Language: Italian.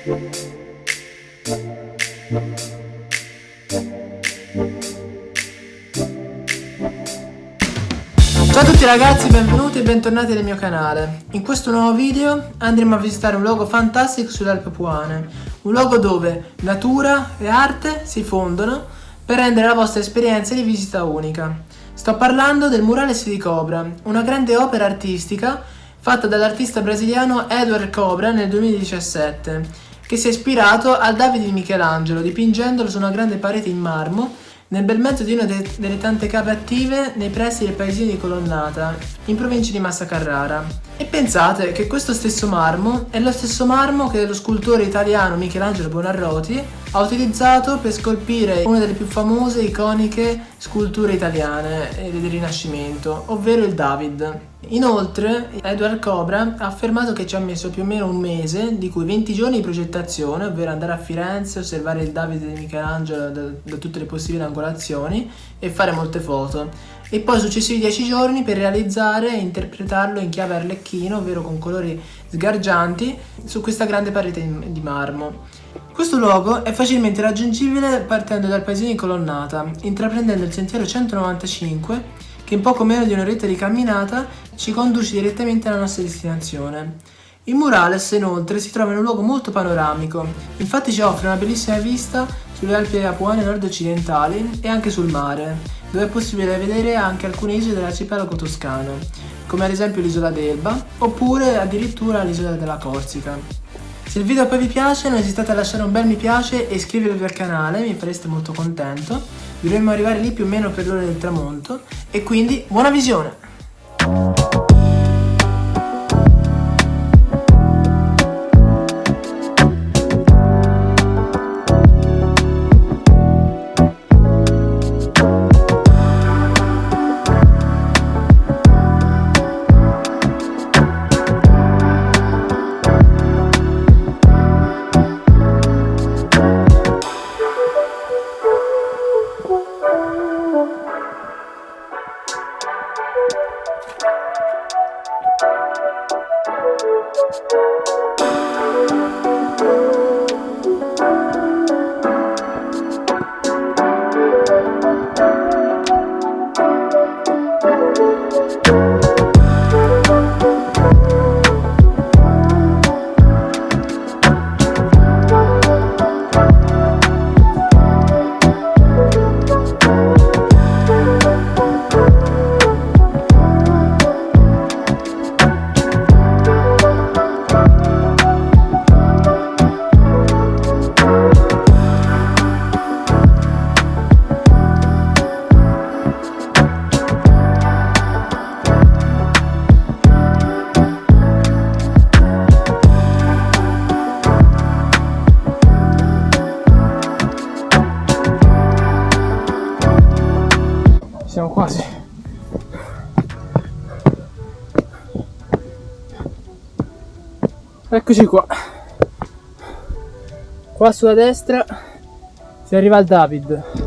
Ciao a tutti ragazzi, benvenuti e bentornati nel mio canale. In questo nuovo video andremo a visitare un luogo fantastico sulle Alpi Apuane, un luogo dove natura e arte si fondono per rendere la vostra esperienza di visita unica. Sto parlando del Murales di Cobra, una grande opera artistica fatta dall'artista brasiliano Edward Cobra nel 2017, che si è ispirato al David di Michelangelo, dipingendolo su una grande parete in marmo nel bel mezzo di una delle tante cave attive nei pressi del paesino di Colonnata, in provincia di Massa Carrara. E pensate che questo stesso marmo è lo stesso marmo che lo scultore italiano Michelangelo Buonarroti ha utilizzato per scolpire una delle più famose e iconiche sculture italiane del Rinascimento, ovvero il David. Inoltre, Edward Cobra ha affermato che ci ha messo più o meno un mese, di cui 20 giorni di progettazione, ovvero andare a Firenze, osservare il David di Michelangelo da tutte le possibili angolazioni e fare molte foto, e poi successivi 10 giorni per realizzare e interpretarlo in chiave arlecchino, ovvero con colori sgargianti, su questa grande parete di marmo. Questo luogo è facilmente raggiungibile partendo dal paesino di Colonnata, intraprendendo il sentiero 195, che in poco meno di un'oretta di camminata ci conduce direttamente alla nostra destinazione. Il Murales inoltre si trova in un luogo molto panoramico, infatti ci offre una bellissima vista sulle Alpi Apuane nord-occidentali e anche sul mare, dove è possibile vedere anche alcune isole dell'arcipelago toscano, come ad esempio l'isola d'Elba, oppure addirittura l'isola della Corsica. Se il video poi vi piace, non esitate a lasciare un bel mi piace e iscrivervi al canale, mi fareste molto contento. Dovremmo arrivare lì più o meno per l'ora del tramonto, e quindi buona visione! Siamo quasi. Eccoci qua. Qua sulla destra si arriva al David.